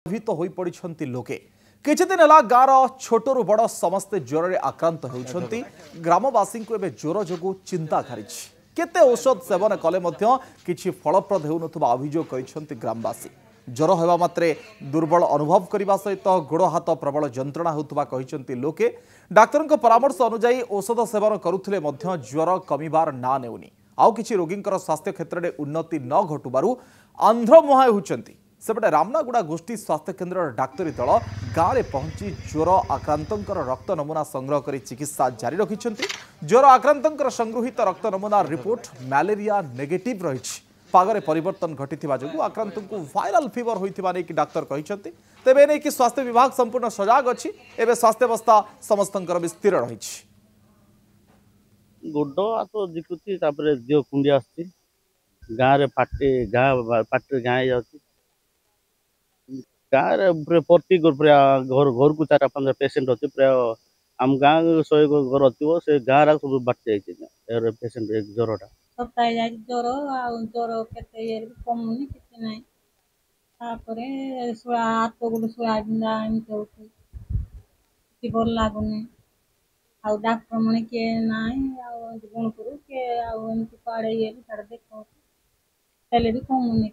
भीत हो पड़ती लोके किछिदिन है गाँव छोटू बड़ समस्ते ज्वर से आक्रांत होती ग्रामवासी को एवं ज्वर जो चिंता घारी केते औषध सेवन कले किछि फलप्रद होउनथुबा अभियोग करिसेंति ग्रामवासी ज्वर हेबा मात्रे दुर्बल अनुभव करने सहित गोड़ हाथ प्रबल जंत्रणा होउथुबा कहिसेंति लोके डाक्तरक परामर्श अनुसार औषध सेवन करुथिले मध्य ज्वर कमिबार ना नेउनी आउ किछि रोगींकर स्वास्थ्य क्षेत्र में उन्नति न घटुबारु आंध्रमुहा होउचंती सेपटे रामनागुड़ा गोष्ठी स्वास्थ्य केन्द्र डाक्तरी दल गाँव में पहुंची ज्वर आक्रांतंकर रक्त नमूना संग्रह कर चिकित्सा जारी रखिंट ज्वर आक्रांतंकर संगृहित रक्त नमूना रिपोर्ट मैलेरिया नेगेटिव रही पागरे परिवर्तन घटी जो आक्रांत को वायरल फीवर होता नहीं डाक्तर कहते तेरे नहीं कि स्वास्थ्य विभाग संपूर्ण सजग अच्छी एवं स्वास्थ्य अवस्था समस्त स्थिर रही गोड तो दिखुची देह कुंडी आसती गाँव पाटे गाँ जाती गाँव प्रति घर घर को 4-5 पेसेंट अच्छे प्राय आम गाँव 100 घर अच्छी से गाँव सब बाटी जाइए पेसेंट ज्वरटा सप्ताह जाए ज्वर ज्वर के कमुनि कि ना हाथ गोड़ सुला बिंदा एमती होती भल लगुनि आ डाक्टर मैंने किए ना गुणपुर किए आमती कड़े ये देखते भी कमुनि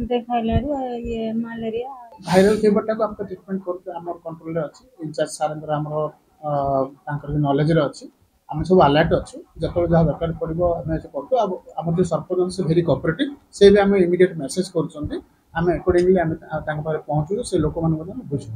देखा ये मैलेरिया भाइरल फीवर टाक आप ट्रिटमेंट कर कंट्रोल अच्छी इंचार्ज सार नॉलेज अच्छी आम सब अलर्ट अच्छु जो जहाँ दरकार पड़ो आम करूँ आम जो सरपंच से भेरी कोऑपरेटिव से भी आम इमिडिएट मेसेज करें आम अकॉर्डिंगली आम पहुँचू से लोक बुझे।